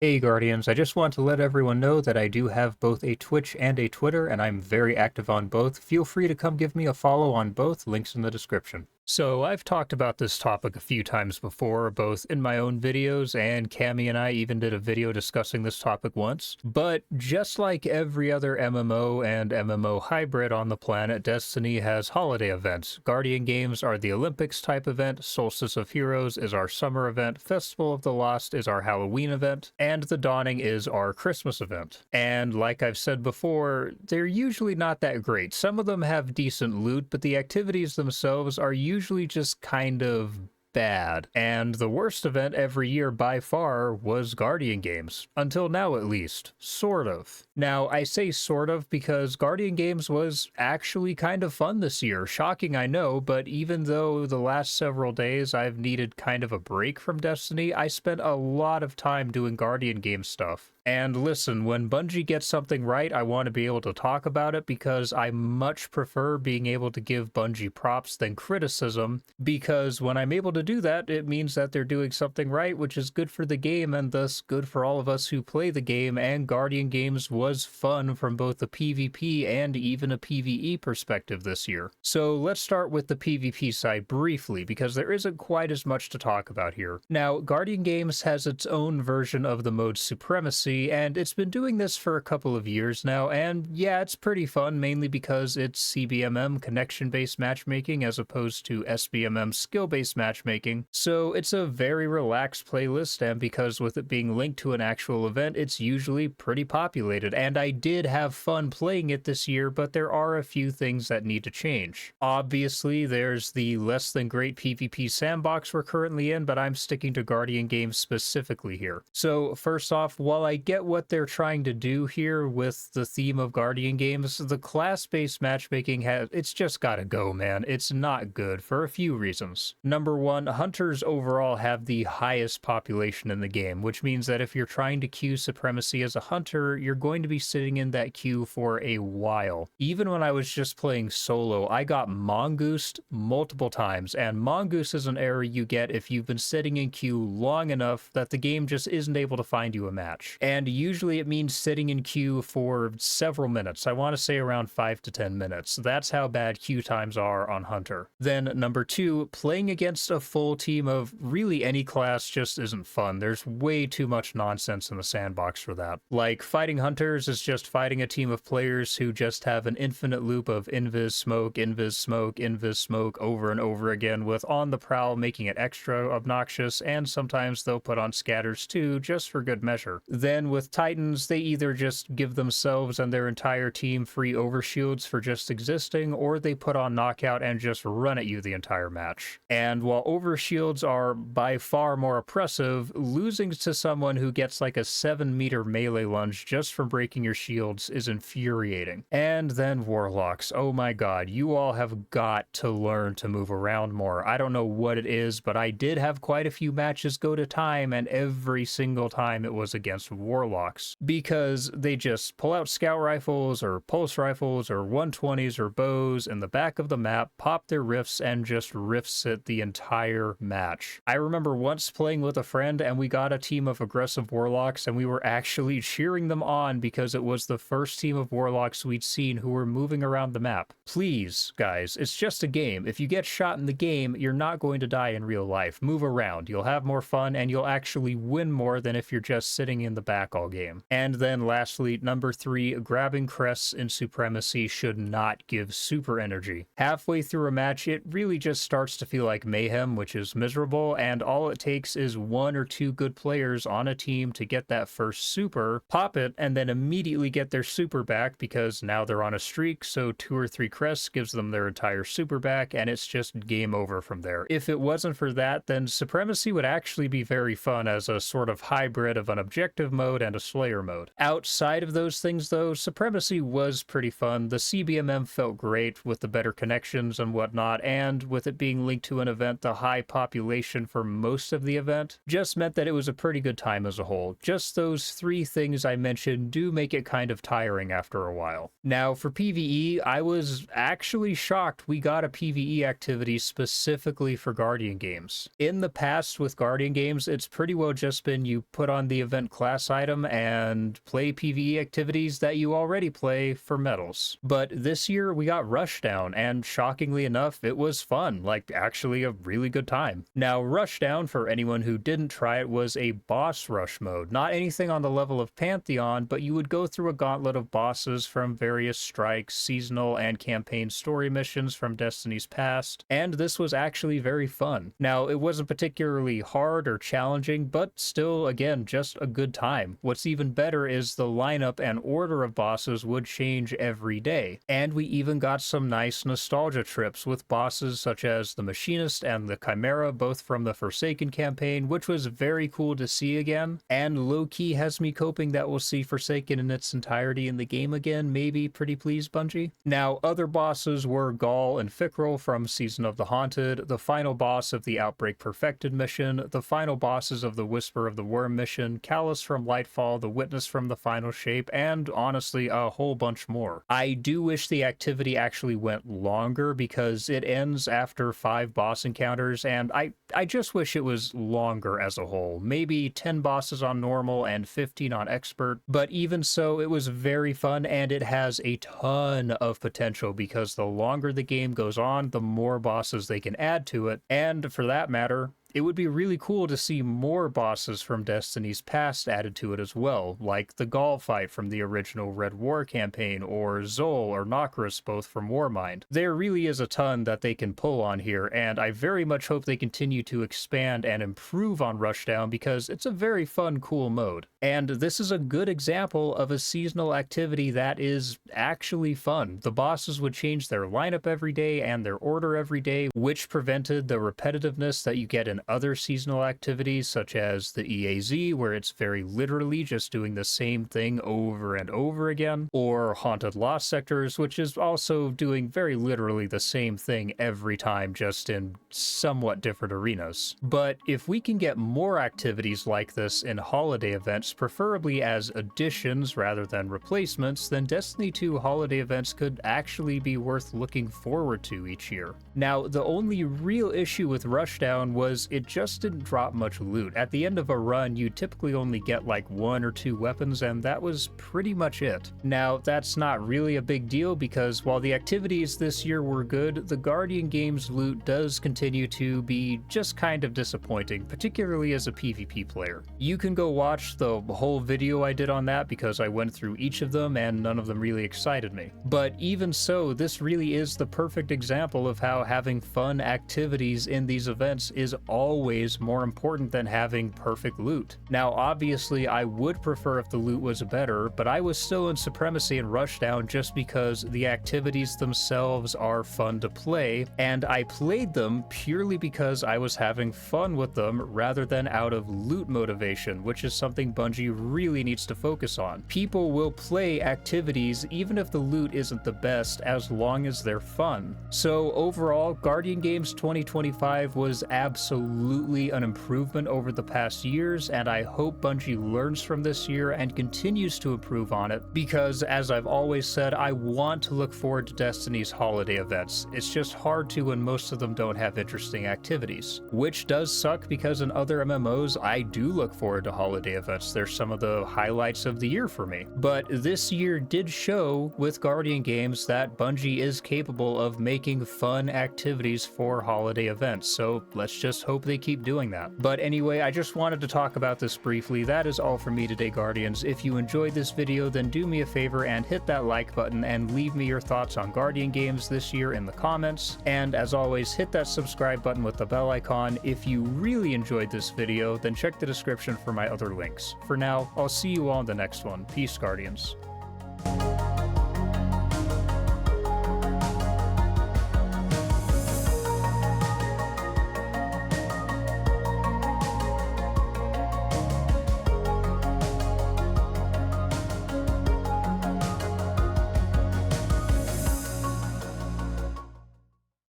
Hey Guardians, I just want to let everyone know that I do have both a Twitch and a Twitter, and I'm very active on both. Feel free to come give me a follow on both, links in the description. So I've talked about this topic a few times before, both in my own videos, and Cammy and I even did a video discussing this topic once. But just like every other MMO and MMO hybrid on the planet, Destiny has holiday events. Guardian Games are the Olympics type event, Solstice of Heroes is our summer event, Festival of the Lost is our Halloween event, and The Dawning is our Christmas event. And like I've said before, they're usually not that great. Some of them have decent loot, but the activities themselves are usually just kind of bad. And the worst event every year by far was Guardian Games. Until now, at least. Sort of. Now, I say sort of because Guardian Games was actually kind of fun this year. Shocking, I know, but even though the last several days I've needed kind of a break from Destiny, I spent a lot of time doing Guardian Game stuff. And listen, when Bungie gets something right, I want to be able to talk about it because I much prefer being able to give Bungie props than criticism, because when I'm able to do that, it means that they're doing something right, which is good for the game and thus good for all of us who play the game, and Guardian Games was fun from both a PvP and even a PvE perspective this year. So let's start with the PvP side briefly, because there isn't quite as much to talk about here. Now, Guardian Games has its own version of the mode Supremacy, and it's been doing this for a couple of years now, and yeah, it's pretty fun, mainly because it's CBMM, connection-based matchmaking, as opposed to SBMM, skill-based matchmaking, so it's a very relaxed playlist, and because with it being linked to an actual event, it's usually pretty populated, and I did have fun playing it this year, but there are a few things that need to change. Obviously, there's the less than great PvP sandbox we're currently in, but I'm sticking to Guardian Games specifically here. So first off, while I get what they're trying to do here with the theme of Guardian Games, the class-based matchmaking it's just gotta go, man. It's not good for a few reasons. Number one, hunters overall have the highest population in the game, which means that if you're trying to queue Supremacy as a hunter, you're going to be sitting in that queue for a while. Even when I was just playing solo, I got mongoosed multiple times, and mongoose is an error you get if you've been sitting in queue long enough that the game just isn't able to find you a match. And usually it means sitting in queue for several minutes. I want to say around 5 to 10 minutes. That's how bad queue times are on Hunter. Then number two, playing against a full team of really any class just isn't fun. There's way too much nonsense in the sandbox for that. Like, fighting Hunters is just fighting a team of players who just have an infinite loop of invis smoke, invis smoke, invis smoke over and over again, with on the prowl making it extra obnoxious, and sometimes they'll put on scatters too, just for good measure. Then with Titans, they either just give themselves and their entire team free overshields for just existing, or they put on knockout and just run at you the entire match. And while overshields are by far more oppressive, losing to someone who gets like a 7-meter melee lunge just from breaking your shields is infuriating. And then Warlocks. Oh my god, you all have got to learn to move around more. I don't know what it is, but I did have quite a few matches go to time, and every single time it was against Warlocks, because they just pull out scout rifles or pulse rifles or 120s or bows in the back of the map, pop their rifts, and just rifts it the entire match. I remember once playing with a friend and we got a team of aggressive Warlocks, and we were actually cheering them on because it was the first team of Warlocks we'd seen who were moving around the map. Please, guys, it's just a game. If you get shot in the game, you're not going to die in real life. Move around. You'll have more fun, and you'll actually win more than if you're just sitting in the back all game. And then lastly, number three, grabbing crests in Supremacy should not give super energy. Halfway through a match, it really just starts to feel like mayhem, which is miserable, and all it takes is one or two good players on a team to get that first super, pop it, and then immediately get their super back because now they're on a streak, so 2 or 3 crests gives them their entire super back, and it's just game over from there. If it wasn't for that, then Supremacy would actually be very fun as a sort of hybrid of an objective mode and a Slayer mode. Outside of those things though, Supremacy was pretty fun. The CBMM felt great with the better connections and whatnot, and with it being linked to an event, the high population for most of the event just meant that it was a pretty good time as a whole. Just those 3 things I mentioned do make it kind of tiring after a while. Now, for PvE, I was actually shocked we got a PvE activity specifically for Guardian games. In the past with Guardian games, it's pretty well just been you put on the event class item and play PvE activities that you already play for medals. But this year we got Rushdown, and shockingly enough, it was fun, like actually a really good time. Now, Rushdown, for anyone who didn't try it, was a boss rush mode. Not anything on the level of Pantheon, but you would go through a gauntlet of bosses from various strikes, seasonal and campaign story missions from Destiny's past, and this was actually very fun. Now, it wasn't particularly hard or challenging, but still, again, just a good time. What's even better is the lineup and order of bosses would change every day, and we even got some nice nostalgia trips with bosses such as the Machinist and the Chimera, both from the Forsaken campaign, which was very cool to see again, and low-key has me hoping that we'll see Forsaken in its entirety in the game again, maybe. Pretty please, Bungie. Now, other bosses were Gaul and Fickrel from Season of the Haunted, the final boss of the Outbreak Perfected mission, the final bosses of the Whisper of the Worm mission, Callus from Lightfall, the Witness from the Final Shape, and honestly, a whole bunch more. I do wish the activity actually went longer because it ends after 5 boss encounters, and I just wish it was longer as a whole. Maybe 10 bosses on normal and 15 on expert, but even so, it was very fun, and it has a ton of potential because the longer the game goes on, the more bosses they can add to it, and for that matter, it would be really cool to see more bosses from Destiny's past added to it as well, like the Gaul fight from the original Red War campaign, or Zol or Nokris, both from Warmind. There really is a ton that they can pull on here, and I very much hope they continue to expand and improve on Rushdown because it's a very fun, cool mode. And this is a good example of a seasonal activity that is actually fun. The bosses would change their lineup every day and their order every day, which prevented the repetitiveness that you get in other seasonal activities such as the EAZ, where it's very literally just doing the same thing over and over again, or Haunted Lost Sectors, which is also doing very literally the same thing every time, just in somewhat different arenas. But if we can get more activities like this in holiday events, preferably as additions rather than replacements, then Destiny 2 holiday events could actually be worth looking forward to each year. Now, the only real issue with Rushdown was it just didn't drop much loot. At the end of a run, you typically only get like 1 or 2 weapons, and that was pretty much it. Now, that's not really a big deal because while the activities this year were good, the Guardian game's loot does continue to be just kind of disappointing, particularly as a PvP player. You can go watch the whole video I did on that because I went through each of them and none of them really excited me. But even so, this really is the perfect example of how having fun activities in these events is always more important than having perfect loot. Now, obviously, I would prefer if the loot was better, but I was still in Supremacy and Rushdown just because the activities themselves are fun to play, and I played them purely because I was having fun with them rather than out of loot motivation, which is something Bungie really needs to focus on. People will play activities even if the loot isn't the best as long as they're fun. So overall, Guardian Games 2025 was absolutely an improvement over the past years, and I hope Bungie learns from this year and continues to improve on it, because as I've always said, I want to look forward to Destiny's holiday events. It's just hard to when most of them don't have interesting activities, which does suck because in other MMOs I do look forward to holiday events. They're some of the highlights of the year for me. But this year did show with Guardian Games that Bungie is capable of making fun activities for holiday events, so let's just hope they keep doing that. But anyway, I just wanted to talk about this briefly. That is all for me today, Guardians. If you enjoyed this video, then do me a favor and hit that like button and leave me your thoughts on Guardian Games this year in the comments. And as always, hit that subscribe button with the bell icon. If you really enjoyed this video, then check the description for my other links. For now, I'll see you all in the next one. Peace, Guardians.